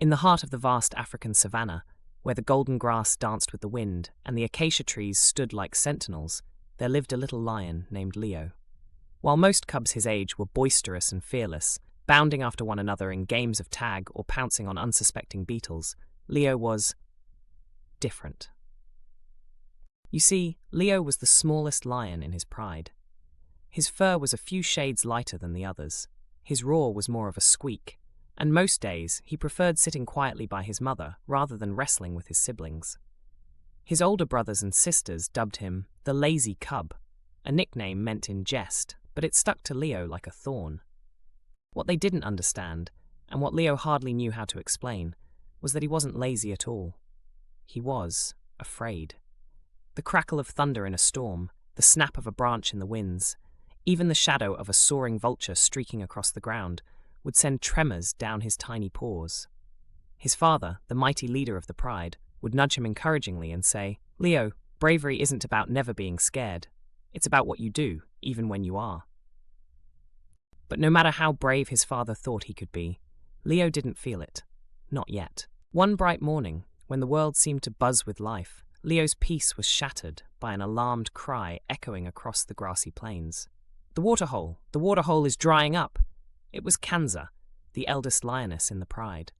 In the heart of the vast African savanna, where the golden grass danced with the wind and the acacia trees stood like sentinels, there lived a little lion named Leo. While most cubs his age were boisterous and fearless, bounding after one another in games of tag or pouncing on unsuspecting beetles, Leo was different. You see, Leo was the smallest lion in his pride. His fur was a few shades lighter than the others, his roar was more of a squeak, and most days he preferred sitting quietly by his mother rather than wrestling with his siblings. His older brothers and sisters dubbed him the lazy cub, a nickname meant in jest, but it stuck to Leo like a thorn. What they didn't understand, and what Leo hardly knew how to explain, was that he wasn't lazy at all. He was afraid. The crackle of thunder in a storm, the snap of a branch in the winds, even the shadow of a soaring vulture streaking across the ground would send tremors down his tiny paws. His father, the mighty leader of the pride, would nudge him encouragingly and say, "Leo, bravery isn't about never being scared. It's about what you do, even when you are." But no matter how brave his father thought he could be, Leo didn't feel it. Not yet. One bright morning, when the world seemed to buzz with life, Leo's peace was shattered by an alarmed cry echoing across the grassy plains. The waterhole is drying up." It was Kanza, the eldest lioness in the pride.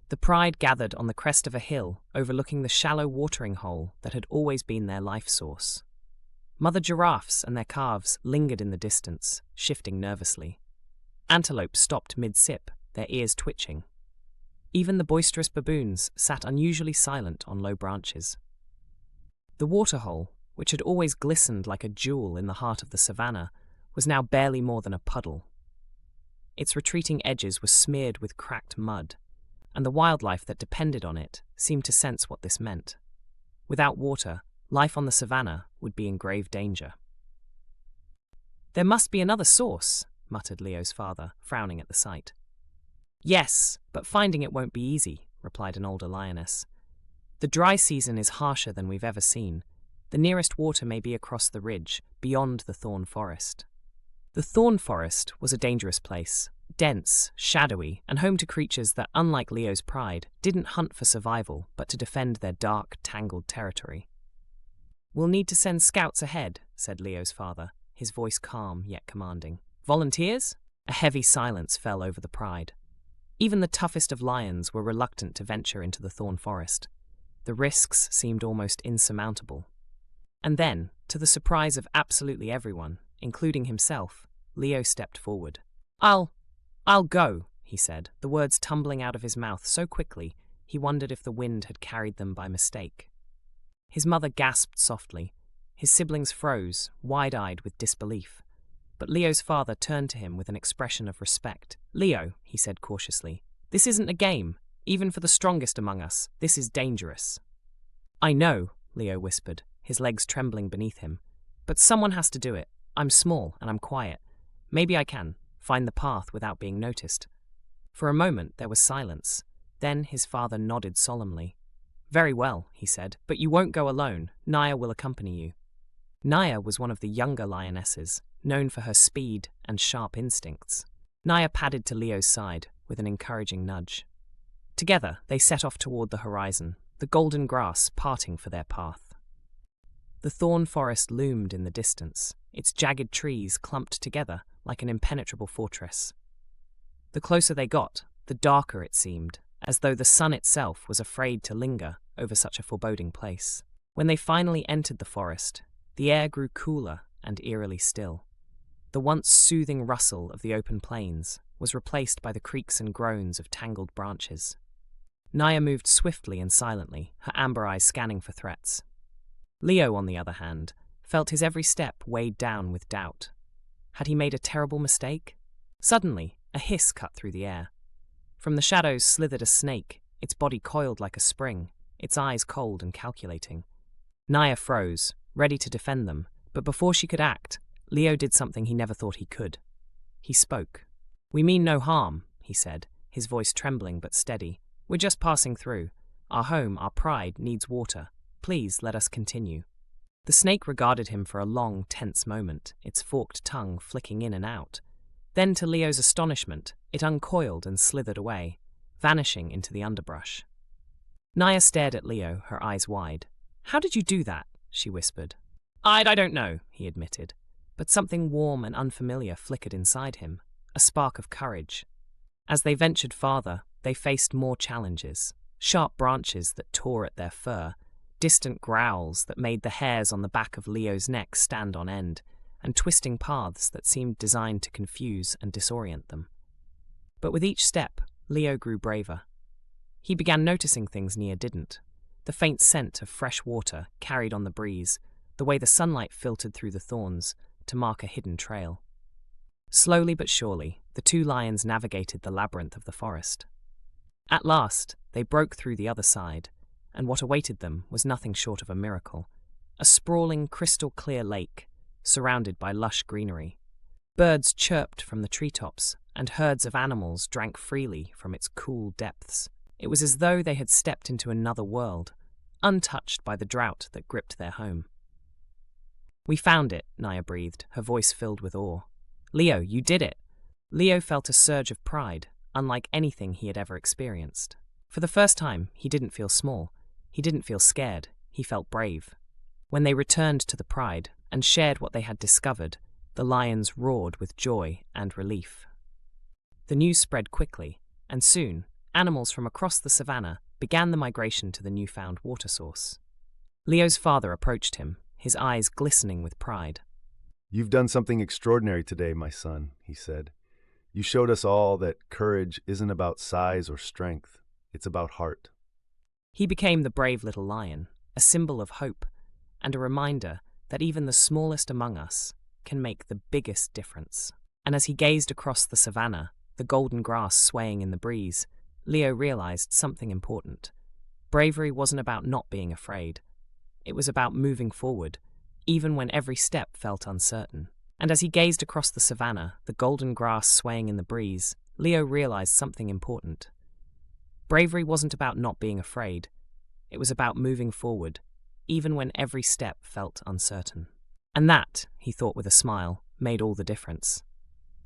The pride gathered on the crest of a hill overlooking the shallow watering hole that had always been their life source. Mother giraffes and their calves lingered in the distance, shifting nervously. Antelope stopped mid-sip, their ears twitching. Even the boisterous baboons sat unusually silent on low branches. The waterhole, which had always glistened like a jewel in the heart of the savannah, was now barely more than a puddle. Its retreating edges were smeared with cracked mud, and the wildlife that depended on it seemed to sense what this meant. Without water, life on the savannah would be in grave danger. "There must be another source," muttered Leo's father, frowning at the sight. "Yes, but finding it won't be easy," replied an older lioness. "The dry season is harsher than we've ever seen. The nearest water may be across the ridge, beyond the thorn forest." The thorn forest was a dangerous place, dense, shadowy, and home to creatures that, unlike Leo's pride, didn't hunt for survival, but to defend their dark, tangled territory. "We'll need to send scouts ahead," said Leo's father, his voice calm yet commanding. "Volunteers?" A heavy silence fell over the pride. Even the toughest of lions were reluctant to venture into the thorn forest. The risks seemed almost insurmountable. And then, to the surprise of absolutely everyone, including himself, Leo stepped forward. I'll go," he said, the words tumbling out of his mouth so quickly he wondered if the wind had carried them by mistake. His mother gasped softly. His siblings froze, wide-eyed with disbelief. But Leo's father turned to him with an expression of respect. "Leo," he said cautiously, "this isn't a game. Even for the strongest among us, this is dangerous." "I know," Leo whispered, his legs trembling beneath him. "But someone has to do it. I'm small and I'm quiet. Maybe I can find the path without being noticed." For a moment there was silence. Then his father nodded solemnly. "Very well," he said, "but you won't go alone. Naya will accompany you." Naya was one of the younger lionesses, known for her speed and sharp instincts. Naya padded to Leo's side with an encouraging nudge. Together they set off toward the horizon, the golden grass parting for their path. The thorn forest loomed in the distance, its jagged trees clumped together like an impenetrable fortress. The closer they got, the darker it seemed, as though the sun itself was afraid to linger over such a foreboding place. When they finally entered the forest, the air grew cooler and eerily still. The once soothing rustle of the open plains was replaced by the creaks and groans of tangled branches. Naya moved swiftly and silently, her amber eyes scanning for threats. Leo, on the other hand, felt his every step weighed down with doubt. Had he made a terrible mistake? Suddenly, a hiss cut through the air. From the shadows slithered a snake, its body coiled like a spring, its eyes cold and calculating. Naya froze, ready to defend them, but before she could act, Leo did something he never thought he could. He spoke. "We mean no harm," he said, his voice trembling but steady. "We're just passing through. Our home, our pride, needs water. Please let us continue." The snake regarded him for a long, tense moment, its forked tongue flicking in and out. Then, to Leo's astonishment, it uncoiled and slithered away. vanishing into the underbrush. Naya stared at Leo, her eyes wide. "How did you do that?" she whispered. I don't know," he admitted, but something warm and unfamiliar flickered inside him, a spark of courage. As they ventured farther, they faced more challenges: sharp branches that tore at their fur, distant growls that made the hairs on the back of Leo's neck stand on end, and twisting paths that seemed designed to confuse and disorient them. But with each step, Leo grew braver. He began noticing things Nia didn't: the faint scent of fresh water carried on the breeze, the way the sunlight filtered through the thorns to mark a hidden trail. Slowly but surely, the two lions navigated the labyrinth of the forest. At last, they broke through the other side, and what awaited them was nothing short of a miracle: a sprawling, crystal-clear lake, surrounded by lush greenery. Birds chirped from the treetops, and herds of animals drank freely from its cool depths. It was as though they had stepped into another world, untouched by the drought that gripped their home. "We found it," Naya breathed, her voice filled with awe. "Leo, you did it!" Leo felt a surge of pride, unlike anything he had ever experienced. For the first time, he didn't feel small. He didn't feel scared. He felt brave. When they returned to the pride and shared what they had discovered, the lions roared with joy and relief. The news spread quickly, and soon, animals from across the savannah began the migration to the newfound water source. Leo's father approached him, his eyes glistening with pride. "You've done something extraordinary today, my son," he said. "You showed us all that courage isn't about size or strength. It's about heart." He became the brave little lion, a symbol of hope, and a reminder that even the smallest among us can make the biggest difference. And as he gazed across the savannah, the golden grass swaying in the breeze, Leo realized something important. Bravery wasn't about not being afraid. It was about moving forward, even when every step felt uncertain. And as he gazed across the savannah, the golden grass swaying in the breeze, Leo realized something important. Bravery wasn't about not being afraid. It was about moving forward, even when every step felt uncertain. And that, he thought with a smile, made all the difference.